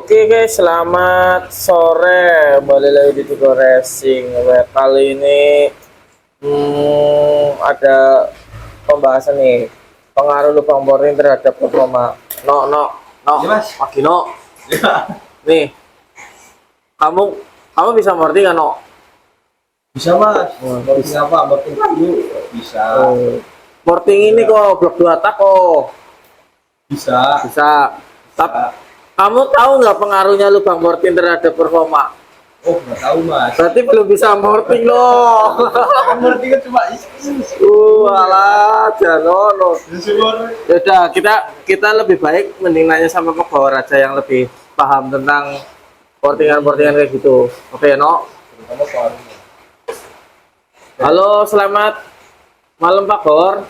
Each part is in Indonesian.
Oke guys, selamat sore. Kembali lagi di Tigo Racing. Kali ini ada pembahasan nih, pengaruh lubang boring terhadap performa. No, Ya, Mas. Pagi no. Ya, Nih, kamu bisa ngerti kan no? bisa Mas. Boarding apa? Boarding dulu bisa. Boarding ini kok blok 2 tak kok. Bisa. Bisa. Tapi kamu tahu nggak pengaruhnya lubang boarding terhadap performa? Oh, nggak tahu Mas. Berarti belum bisa boarding loh. Kan boarding kan cuma Alah, janono. Yaudah, kita lebih baik mending nanya sama pegawai raja yang lebih paham tentang boardingan kayak gitu. Oke, no. Terutama soalnya. Halo, selamat malam Pak Gor.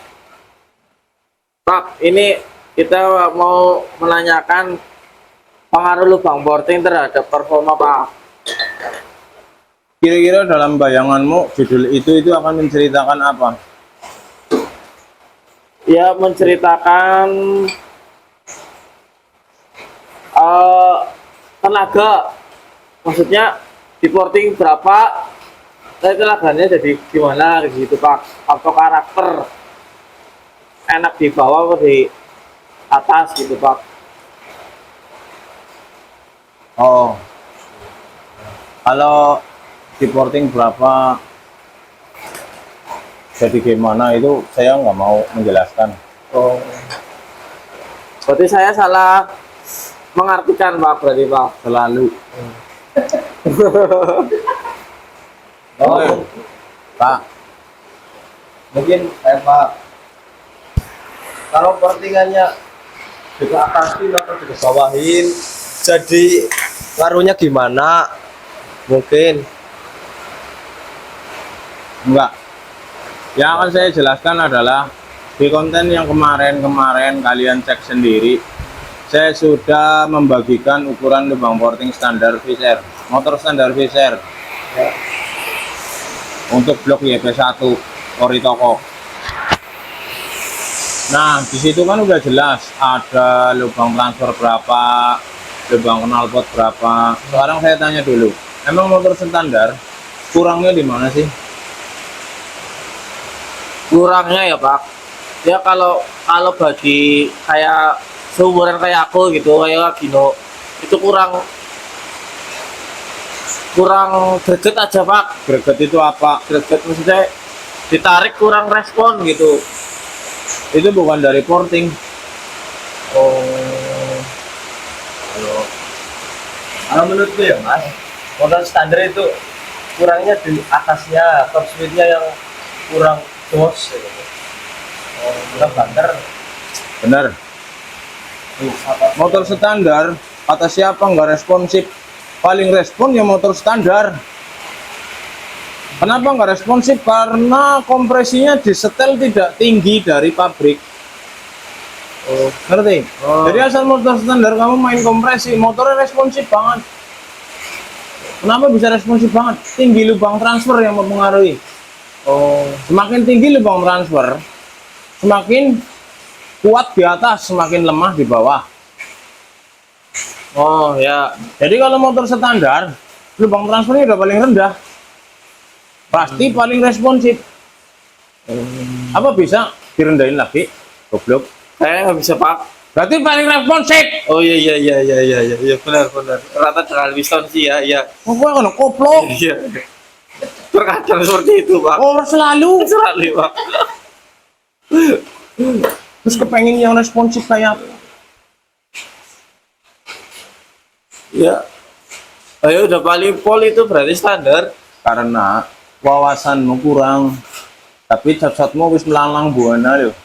Pak, ini kita mau menanyakan pengaruh lubang boarding terhadap performa Pak. Kira-kira dalam bayanganmu judul itu akan menceritakan apa? Ya, menceritakan tenaga, maksudnya di porting berapa, tenaganya jadi gimana gitu Pak, atau karakter enak di bawah atau di atas gitu Pak. Oh, kalau reporting berapa jadi gimana itu saya nggak mau menjelaskan. Oh, berarti saya salah mengartikan Pak, berarti Pak. Selalu. Oh, Pak, mungkin Pak. Kalau boardingannya juga atasin atau juga bawahin, jadi ngaruhnya gimana? Mungkin. enggak. Yang akan saya jelaskan adalah di konten yang kemarin kalian cek sendiri. Saya sudah membagikan ukuran lubang boarding standar Fisher, motor standar Fisher. Ya. Untuk blok YP1 ori toko. Nah, di situ kan udah jelas ada lubang transfer berapa, lubang knalpot berapa. Sekarang saya tanya dulu, emang motor standar kurangnya di mana sih? Kurangnya ya Pak, ya kalau bagi kayak seumuran kayak aku gitu, kayak Gino, itu kurang greget aja Pak. Greget itu apa? Greget maksudnya ditarik kurang respon gitu. Itu bukan dari porting. Oh, Kalau menurutku ya Mas, motor standar itu kurangnya di atasnya, top speednya yang kurang jos gitu. Kurang banter. Benar. Apa? Motor standar kata siapa nggak responsif? Paling respon ya motor standar. Kenapa nggak responsif? Karena kompresinya disetel tidak tinggi dari pabrik. oh, Ngerti? Oh. Jadi asal motor standar kamu main kompresi, motornya responsif banget. Kenapa bisa responsif banget? Tinggi lubang transfer yang mempengaruhi. oh, Semakin tinggi lubang transfer, semakin kuat di atas, semakin lemah di bawah. oh ya, Jadi kalau motor standar, lubang transfernya udah paling rendah. Pasti paling responsif. Apa bisa direndahin lagi? Goblok. saya nggak bisa Pak. Berarti paling responsif. Oh iya benar rata dengan Winston sih ya. Oh, gua kan koplok. Iya. Terkadang seperti itu Pak. Oh, selalu. Selalu Pak. Terus kepengen yang responsif kayak apa? Ya. Ayo udah paling pol itu berarti standar. Karena wawasanmu kurang. Tapi capsatmu wis melalang buana loh.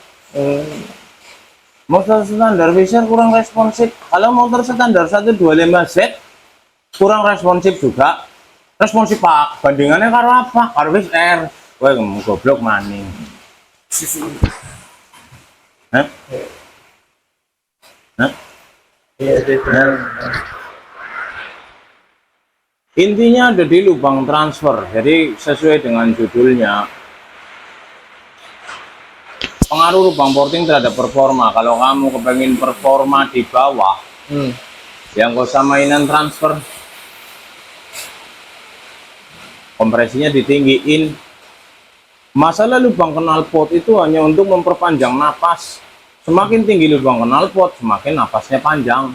Motor standar Fisher kurang responsif. Kalau motor standar 125Z kurang responsif juga. Responsif Pak. Bandingannya karo apa? Karo Fisher. Wah, kamu goblok maning. Hah? Hah? Iya, benar. Intinya ada di lubang transfer. Jadi sesuai dengan judulnya, pengaruh lubang boarding terhadap performa. Kalau kamu kepengen performa di bawah, yang nggak usah mainan transfer, kompresinya ditinggiin. Masalah lubang knalpot itu hanya untuk memperpanjang napas. Semakin tinggi lubang knalpot, semakin napasnya panjang.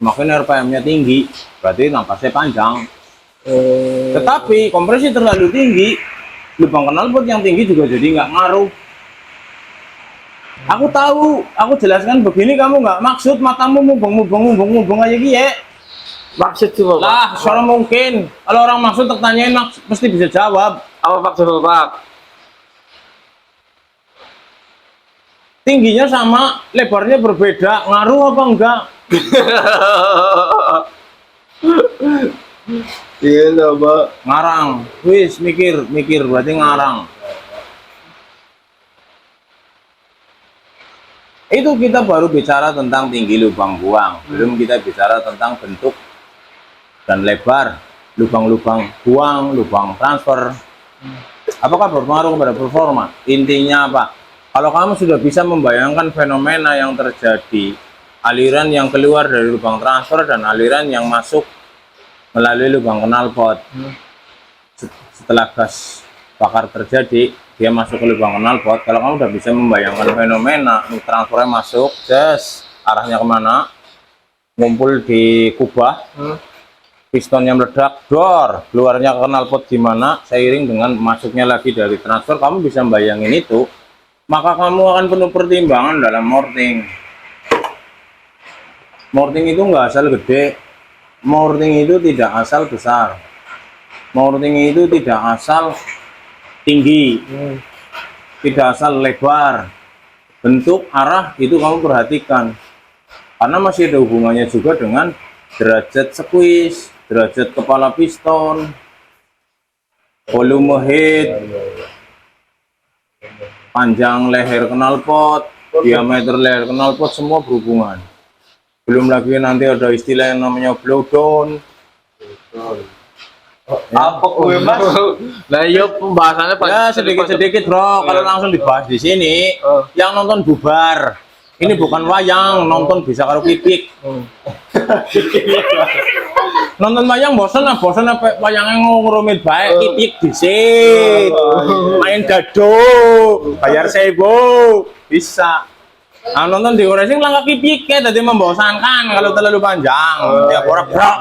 Semakin RPM-nya tinggi, berarti napasnya panjang. Tetapi kompresi terlalu tinggi, lubang knalpot yang tinggi juga jadi nggak ngaruh. Aku tahu, aku jelaskan begini kamu nggak maksud, matamu mubeng aja gie. Maksud sih Bapak? Lah, soalnya mungkin kalau orang maksud tertanyain mesti bisa jawab. Apa maksud Bapak? Tingginya sama, lebarnya berbeda, ngaruh apa enggak? Iya lah, Pak. Ngarang, wis mikir berarti ngarang. Itu kita baru bicara tentang tinggi lubang buang, belum kita bicara tentang bentuk dan lebar lubang-lubang buang, lubang transfer. Apakah berpengaruh kepada performa? Intinya apa? Kalau kamu sudah bisa membayangkan fenomena yang terjadi, aliran yang keluar dari lubang transfer dan aliran yang masuk melalui lubang knalpot, setelah gas bakar terjadi, dia masuk ke lubang knalpot. Kalau kamu sudah bisa membayangkan fenomena transfernya masuk, arahnya kemana, ngumpul di kubah, pistonnya meledak, keluarnya ke knalpot gimana, seiring dengan masuknya lagi dari transfer, kamu bisa membayangin itu. Maka kamu akan penuh pertimbangan dalam morting. Morting itu nggak asal gede, morting itu tidak asal besar, morting itu tidak asal tinggi, tidak asal lebar, bentuk, arah itu kamu perhatikan, karena masih ada hubungannya juga dengan derajat squeeze, derajat kepala piston, volume head, panjang leher knalpot, diameter leher knalpot, semua berhubungan. Belum lagi nanti ada istilah yang namanya blow down. Apa gue, Mas? Nah, iya pembahasannya Ya sedikit-sedikit bro, kalau langsung dibahas di sini, yang nonton bubar. Ini bukan wayang, nonton bisa karo pipik. Nonton wayang bosen apa wayangnya ngurumit baik, pipik disit. Main dado, bayar 1000, bisa. Nah, nonton di racing langkah pipik kayak tadi membosankan kalau terlalu panjang. Tiap orang bro.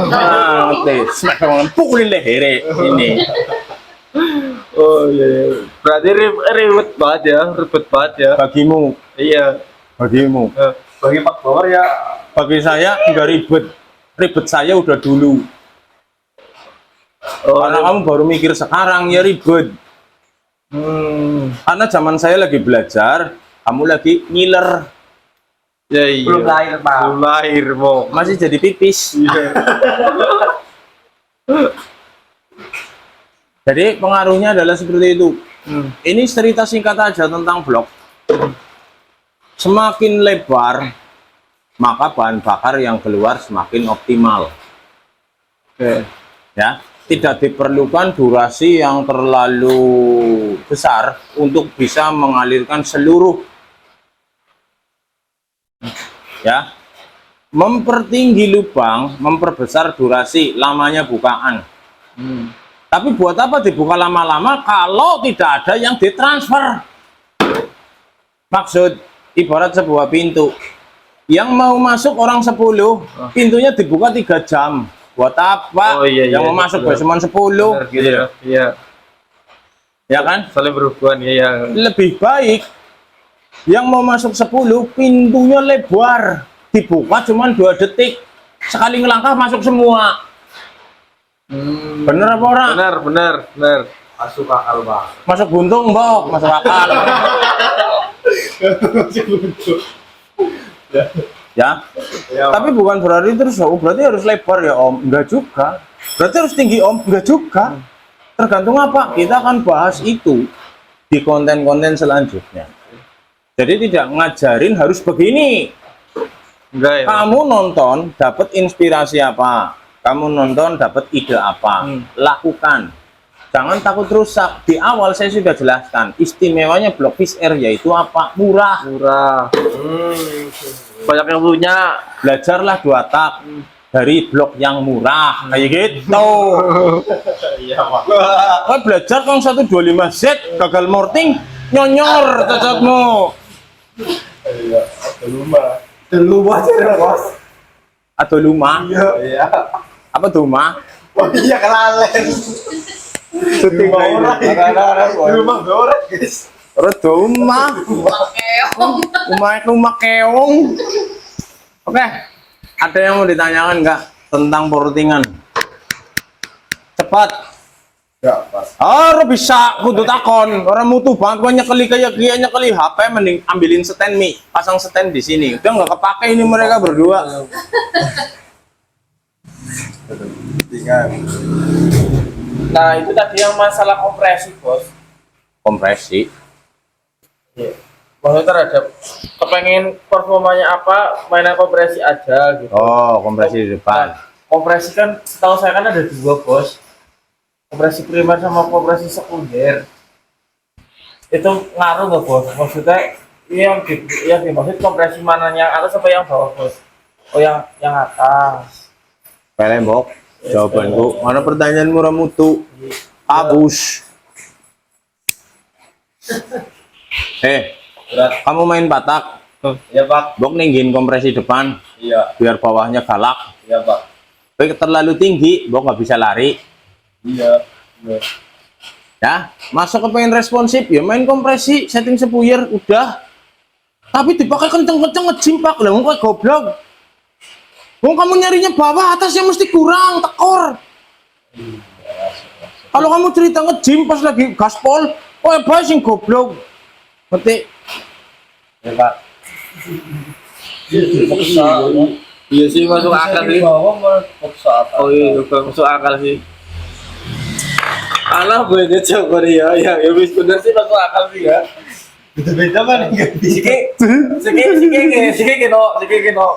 Nah, ngerti. Smack pukulin leher ini. Oh iya. Berarti ribet banget ya. Bagimu, Iya. bagimu. Bagi Pak Bawar ya. Bagi saya nggak ribet. Ribet saya udah dulu. Karena kamu baru mikir sekarang ya ribet. Karena zaman saya lagi belajar, kamu lagi ngiler, Ya iya. belum lahir, Pak. Belum lahir, Mo. masih jadi pipis. Jadi pengaruhnya adalah seperti itu. Ini cerita singkat aja tentang blok. Semakin lebar, maka bahan bakar yang keluar semakin optimal. Oke. Ya, tidak diperlukan durasi yang terlalu besar untuk bisa mengalirkan seluruh. Ya, mempertinggi lubang, memperbesar durasi, lamanya bukaan. Tapi buat apa dibuka lama-lama kalau tidak ada yang ditransfer? Maksud, ibarat sebuah pintu. Yang mau masuk orang 10, pintunya dibuka 3 jam. Buat apa? Oh, iya, Yang iya, mau masuk betul. cuma 10, Benar, gitu. iya. Iya. Ya kan? Saling berhubungan ya. Lebih baik yang mau masuk 10, pintunya lebar. Dibuka cuma 2 detik. Sekali ngelangkah masuk semua. Bener apa orang? Benar. Masuk akal, Pak. Masuk buntung, Bok. Masuk akal. Ya. Tapi bukan berarti terus, berarti harus lebar ya Om. Enggak juga. Berarti harus tinggi Om. Enggak juga. Tergantung apa? Kita akan bahas itu di konten-konten selanjutnya. Jadi tidak ngajarin harus begini. Enggak ya. Kamu nonton dapat inspirasi apa? Kamu nonton dapat ide apa? Lakukan. Jangan takut rusak. Di awal saya sudah jelaskan istimewanya blok fish air yaitu apa? Murah. Murah. Banyak yang punya. Belajarlah 2 tak dari blok yang murah kayak gitu. Iya, Pak. Kau belajar kong 125Z gagal morting nyonyor cocokmu. Iya, rumah. Rumah sih, Bos. Atau lumah? Iya. Apa tuh mah? Oh iya, kelalen. Syuting Rumah lagi. orang. Rumah orang, guys. Rumah. Rumah keong. Oke. Ada yang mau ditanyakan nggak tentang portingan? Cepat. Enggak, Pas. Oh, bisa kudu takon. Orang mutu banget gua nyekeli kayak dia nyekeli HP mending ambilin stand Mi, pasang stand di sini. Udah nggak kepake ini mereka berdua. Tinggal. Nah, itu tadi yang masalah kompresi, Bos. Kompresi. Iya. Maksudnya terhadap kepengen performanya apa, mainan kompresi aja gitu. Oh, kompresi di depan. Kompresi kan setahu saya kan ada 2, Bos. Kompresi primer sama kompresi sekunder. Itu ngaruh nggak, Bos? Maksudnya yang dimaksud kompresi mana yang atas apa yang bawah, Bos? Oh, yang atas. Pelembok. Jawabanku. Mana pertanyaanmu Ramutu? Abus. Berat. Kamu main patak? Iya, Pak. Bok ninggin kompresi depan Iya, biar bawahnya galak. iya, Pak. Tapi terlalu tinggi, Bok nggak bisa lari. Iya. Iya. Ya, masa kepengen responsif ya main kompresi, setting sepuyer udah. Tapi dipakai kenceng-kenceng ngejimpak lah, kayak goblok. Wong kamu nyarinya bawah, atasnya mesti kurang, tekor. Kalau kamu cerita ngejim pas lagi gaspol, oh ya sing goblok. Ngerti? Ya, Pak. Iya sih, masuk akal sih. Bawah malah paksa atas. Oh iya, juga masuk akal sih. Alah, gue ngecek Korea ya wis bener sih masuk akal sih ya. Beda-beda kan enggak bisa. Siki keno.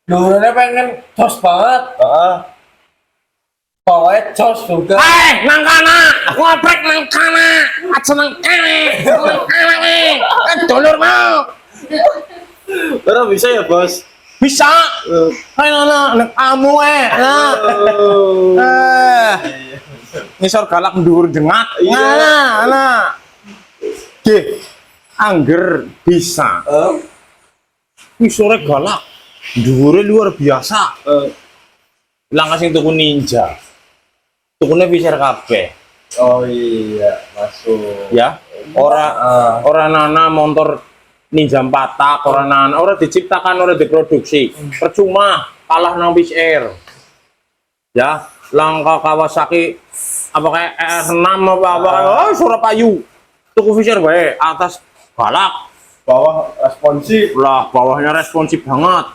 Dulunya pengen jos banget. Heeh. Pokoknya jos juga. Nang kana, ngoprek nang kana, aja nang kene, nang kana, dolur mau. Terus bisa ya, Bos? Bisa. Hai nana, nek kamu nah. Ngisor galak ndur jengat. Nah. Ge, angger bisa. Ngisore galak, ndure luar biasa. Lang kasing tuku ninja. Tukune bisa kabeh. Oh iya, masuk. Ya. Ora nana motor ninja patak, ora diciptakan, ora diproduksi. Percuma kalah nang Fish Air. Ya, langka Kawasaki apa kayak R6 apa oh Surapayu. Tuku Fish Air bae, atas galak, Bawah responsif. lah bawahnya responsif banget.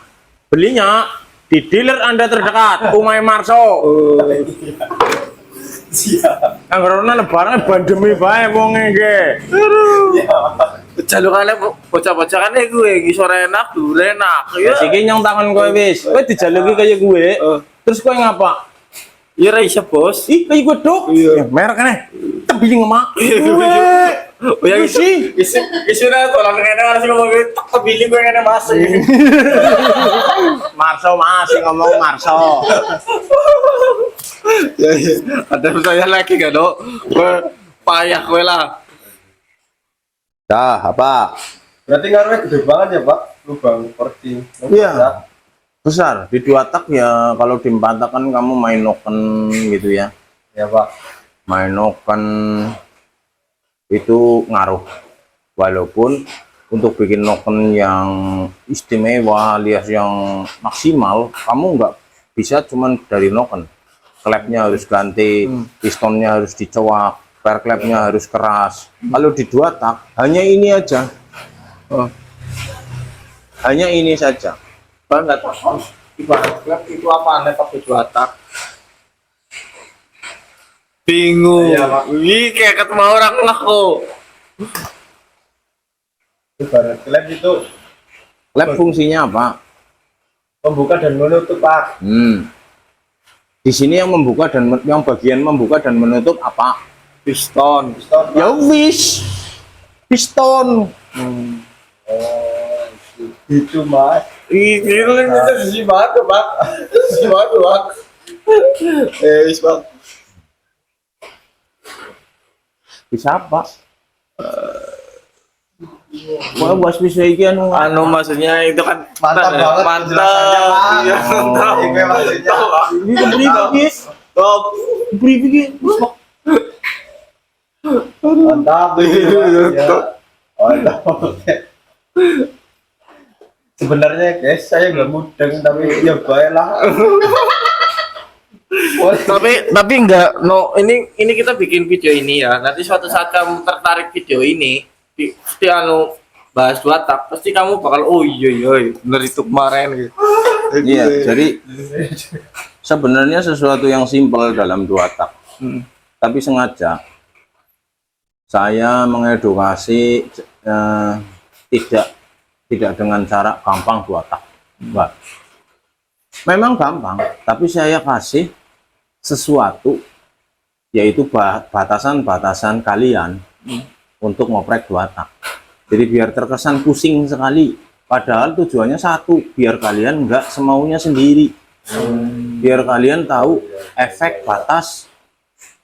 Belinya di dealer Anda terdekat, Umay Marso. Siap. Anggarana lebaran bandemi bae wonge ge. Jalukane bocah-bocah kan gue ngisor enak, dulu enak. Ya siki nyong tangan kowe wis. Kowe dijaluki kaya gue. Terus kowe ngapa? Iya ra iso, Bos. Ih, kayak gue dok. Ya, merek nih. Tebili ngemak. Oh ya isi tolong kene masih ngomong gitu, kebili gue kene masih. Marso masih ngomong Marso. Ya, ada pertanyaan lagi gak, Dok? Gue payah gue lah. Dah, apa? Berarti ngaruhnya gede banget ya, Pak? Lubang porting. Iya. Besar. Di 2 tak ya, kalau di 4 tak kan kamu main noken gitu ya. Ya, Pak. Main noken itu ngaruh. Walaupun untuk bikin noken yang istimewa alias yang maksimal, kamu nggak bisa cuman dari noken. Klepnya harus ganti, pistonnya harus dicoak, per klepnya harus keras. Kalau di 2 tak hanya ini aja. Hanya ini saja. Banget. Ibarat klub itu apa aneh pakai 2 tak? Bingung. Iya, Pak. Wih, kayak ketemu orang lah kok. Ibarat klep itu Klep fungsinya apa? pembuka dan menutup, Pak. Di sini yang membuka dan yang bagian membuka dan menutup apa? Piston. Ya wis. Piston. Oh, itu mas. Ini itu Si batu bang. Si batu bang. Wis bang. Bisa apa? Wah, buat bisa iki anu. maksudnya itu kan Mantap banget penjelasannya, mantap. Bang. Iya, mantap. Ini maksudnya. Ini kebriefing iki. Top. Briefing iki. Mantap. Ya. Mantap. Sebenarnya guys, saya nggak mudeng tapi ya baiklah. Tapi enggak ini kita bikin video ini ya. Nanti suatu saat kamu tertarik video ini pasti bahas 2 tak pasti kamu bakal iya bener itu kemarin gitu. Iya, jadi sebenarnya sesuatu yang simpel dalam 2 tak. Tapi sengaja saya mengedukasi tidak dengan cara gampang 2 tak. Mbak. Memang gampang, tapi saya kasih sesuatu yaitu batasan-batasan kalian untuk ngoprek 2 tak. Jadi biar terkesan pusing sekali, padahal tujuannya satu, biar kalian nggak semaunya sendiri. Biar kalian tahu efek, batas,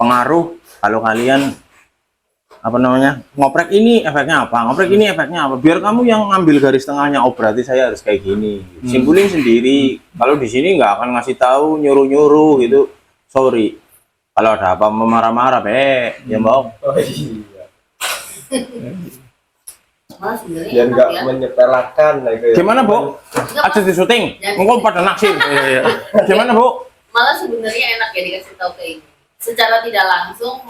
pengaruh kalau kalian ngoprek ini efeknya apa, ngoprek ini efeknya apa, biar kamu yang ngambil garis tengahnya. Oh berarti saya harus kayak gini, simpulin sendiri. Kalau di sini nggak akan ngasih tahu, nyuruh gitu, sorry. Kalau ada apa marah-marah ya mau. Oh iya. Malah sebenarnya Biar enak nggak ya. menyepelekan gitu ya. Gimana Bu? Aja di syuting, engkau pada naksir. Gimana Bu? Malah sebenarnya enak ya dikasih tahu kayak ini. Secara tidak langsung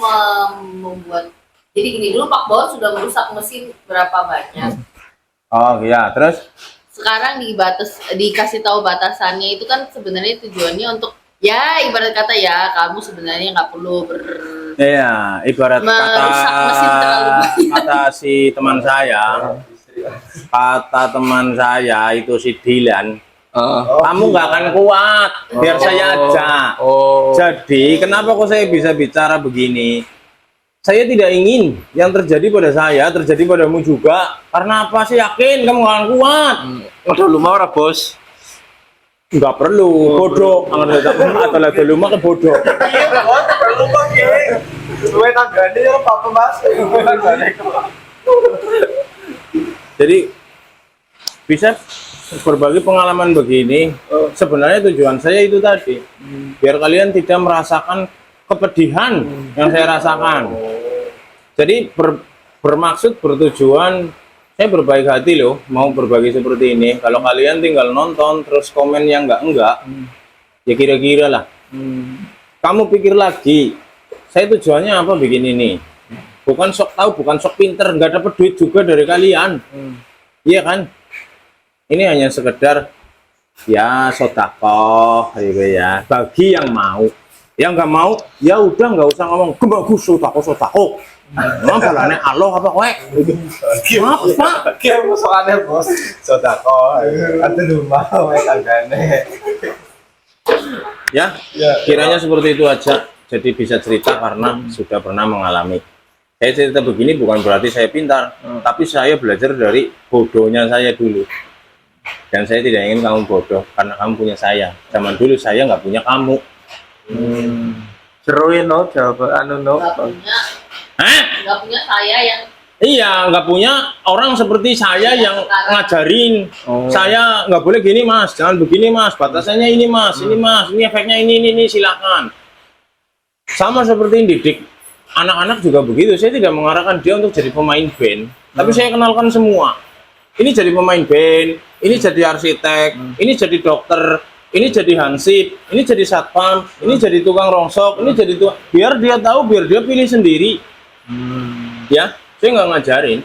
membuat. Jadi gini dulu Pak Bos sudah merusak mesin berapa banyak. Oh iya, terus? Sekarang dikasih tahu batasannya itu kan sebenarnya tujuannya untuk ya ibarat kata ya kamu sebenarnya nggak perlu Iya, ibarat merusak mesin terlalu banyak. kata si teman saya, itu si Dilan, kamu nggak akan kuat, biar saya aja. Jadi kenapa kok saya bisa bicara begini? Saya tidak ingin yang terjadi pada saya terjadi padamu juga. Karena apa? Saya yakin kamu nggak akan kuat. Udah lu mau bos. Nggak perlu, bodoh. Atau lagi lu mah bodoh. Iya, bos, perlu bang ya. Gue tanggane ya apa mas? Jadi bisa berbagi pengalaman begini. Sebenarnya tujuan saya itu tadi, biar kalian tidak merasakan kepedihan yang saya rasakan. Jadi bermaksud bertujuan saya berbaik hati loh, mau berbagi seperti ini. Kalau kalian tinggal nonton terus komen yang enggak, ya kira-kira lah. Kamu pikir lagi, saya tujuannya apa bikin ini? Bukan sok tahu, bukan sok pinter, nggak dapat duit juga dari kalian. Iya kan? Ini hanya sekedar ya sodakoh gitu ya, bagi yang mau. Yang nggak mau, ya udah nggak usah ngomong bagus sodakoh. Balane Allah apa kowe? Apa? Kayak musuhannya bos. Sodako. Ada rumah wae tanggane. Ya, kiranya seperti itu aja. Jadi bisa cerita karena sudah pernah mengalami. Saya cerita begini bukan berarti saya pintar, tapi saya belajar dari bodohnya saya dulu. Dan saya tidak ingin kamu bodoh karena kamu punya saya. Zaman dulu saya nggak punya kamu. Seruin jawaban Nggak punya saya yang Iya, nggak punya orang seperti saya yang ngajarin. Saya nggak boleh gini mas, jangan begini mas, batasannya ini mas, ini efeknya ini silakan. Sama seperti didik anak-anak juga begitu. Saya tidak mengarahkan dia untuk jadi pemain band, tapi saya kenalkan semua. Ini jadi pemain band, ini jadi arsitek, ini jadi dokter, ini jadi hansip, ini jadi satpam, ini jadi tukang rongsok, ini jadi biar dia tahu, biar dia pilih sendiri. Ya, saya nggak ngajarin.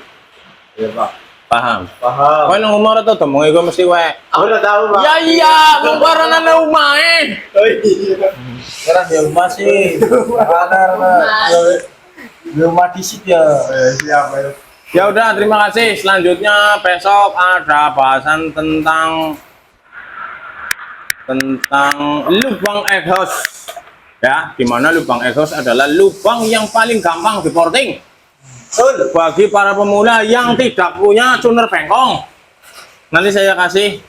Iya pak. Paham? Paham. Kau nang umar atau temengi gue mesti wae. Aku udah tahu pak. Ya iya, mengkaran nang umahe. Oh iya. Sekarang di rumah sih. Mana? Di rumah disit ya. Siap ya. Ya udah, terima kasih. Selanjutnya besok ada bahasan tentang lubang exhaust. Ya, di mana lubang exhaust adalah lubang yang paling gampang di porting. Betul. Bagi para pemula yang tidak punya tuner bengkong, nanti saya kasih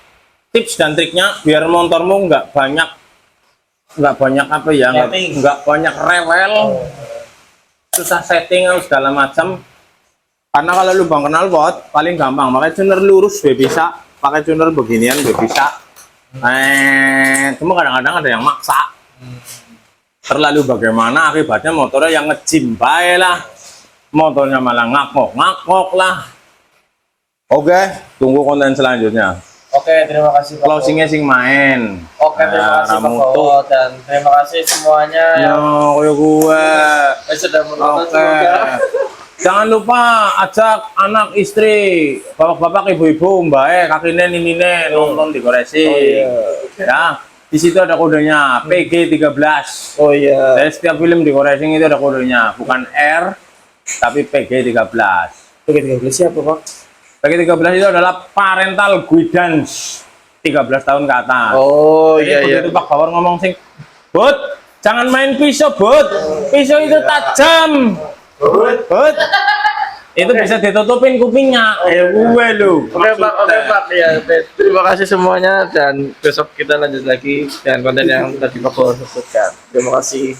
tips dan triknya biar motormu nggak banyak apa ya, Setting. nggak banyak rewel, susah setting atau segala macam. Karena kalau lubang knalpot paling gampang pakai tuner lurus gue bisa, pakai tuner beginian gue bisa. Cuma kadang-kadang ada yang maksa. Terlalu bagaimana akibatnya motornya yang ngejim bae lah, motornya malah ngakok lah. Oke, tunggu konten selanjutnya. Oke, terima kasih Pak Closingnya sing main. Oke, terima kasih Pak Ramutu. Bowo, dan terima kasih semuanya yang Koyo gue. sudah menonton. Oke. Semoga Jangan lupa ajak anak istri, bapak-bapak, ibu-ibu, mbak, kakine, ninine nonton di Koresi. Ya, di situ ada kodenya PG13. Oh iya. Dari setiap film di Koresi itu ada kodenya, bukan R, tapi PG13. Oke, 13 siapa Pak? PG13 itu adalah parental guidance 13 tahun ke atas. Oh Jadi begitu Pak Bawor ngomong sing, Bud, jangan main pisau, Bud. Pisau itu tajam. Bud. Itu bisa ditutupin kupingnya. Gue lu. Oke Pak, ya. Terima kasih semuanya, dan besok kita lanjut lagi dengan konten yang tadi Pak Bowo sebutkan. Terima kasih.